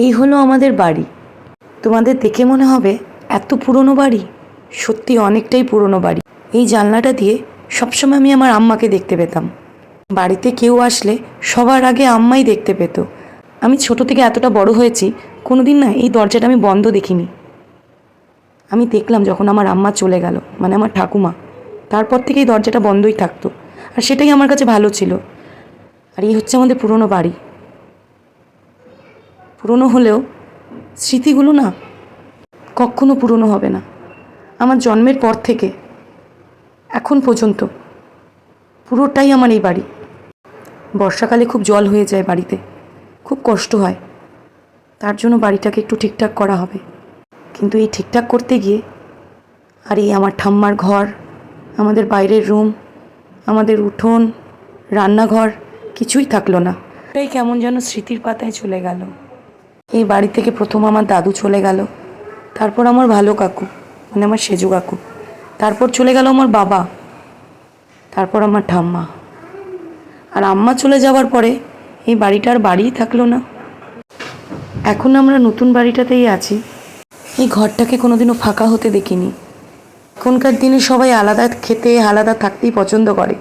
এই হলো আমাদের বাড়ি। তোমাদের দেখে মনে হবে এত পুরনো বাড়ি, সত্যি অনেকটাই পুরনো বাড়ি। এই জানলাটা দিয়ে সবসময় আমি আমার আম্মাকে দেখতে পেতাম। বাড়িতে কেউ আসলে সবার আগে আম্মাই দেখতে পেত। আমি ছোট থেকে এতটা বড় হয়েছি, কোনোদিন না এই দরজাটা আমি বন্ধ দেখিনি। আমি দেখলাম যখন আমার আম্মা চলে গেল, মানে আমার ঠাকুমা, তারপর থেকে এই দরজাটা বন্ধই থাকতো, আর সেটাই আমার কাছে ভালো ছিল। আর এই হচ্ছে আমাদের পুরনো বাড়ি। পুরনো হলেও স্মৃতিগুলো না কখনো পুরনো হবে না। আমার জন্মের পর থেকে এখন পর্যন্ত পুরোটাই আমার এই বাড়ি। বর্ষাকালে খুব জল হয়ে যায় বাড়িতে, খুব কষ্ট হয়। তার জন্য বাড়িটাকে একটু ঠিকঠাক করা হবে, কিন্তু এই ঠিকঠাক করতে গিয়ে আর এই আমার ঠাম্মার ঘর, আমাদের বাইরের রুম, আমাদের উঠোন, রান্নাঘর কিছুই থাকলো না। এটাই কেমন যেন স্মৃতির পাতায় চলে গেল। এই বাড়ি থেকে প্রথম আমার দাদু চলে গেল, তারপর আমার ভালো কাকু, মানে আমার সেজু কাকু, তারপর চলে গেল আমার বাবা, তারপর আমার ঠাম্মা। আর আম্মা চলে যাওয়ার পরে এই বাড়িটা আর বাড়িই থাকলো না। এখন আমরা নতুন বাড়িটাতেই আছি। এই ঘরটাকে কোনোদিনও ফাঁকা হতে দেখিনি। এখনকার দিনে সবাই আলাদা খেতে, আলাদা থাকতেই পছন্দ করে,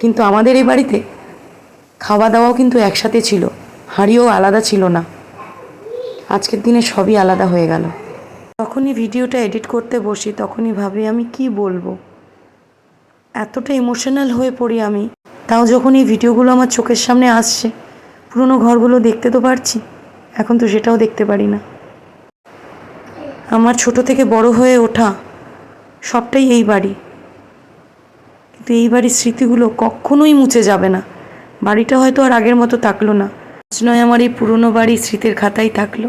কিন্তু আমাদের এই বাড়িতে খাওয়া দাওয়াও কিন্তু একসাথে ছিল, হাঁড়িও আলাদা ছিল না। আজকের দিনে সবই আলাদা হয়ে গেল। যখনই ভিডিওটা এডিট করতে বসি তখনই ভাবি আমি কি বলবো, এতটা ইমোশনাল হয়ে পড়ি আমি। তাও যখন এই ভিডিওগুলো আমার চোখের সামনে আসছে, পুরনো ঘরগুলো দেখতে তো পারছি, এখন তো সেটাও দেখতে পারি না। আমার ছোট থেকে বড় হয়ে ওঠা সবটাই এই বাড়ি, কিন্তু এই বাড়ির স্মৃতিগুলো কখনোই মুছে যাবে না। বাড়িটা হয়তো আর আগের মতো থাকলো না, নয় আমার এই পুরনো বাড়ি স্মৃতির খাতাই থাকলো।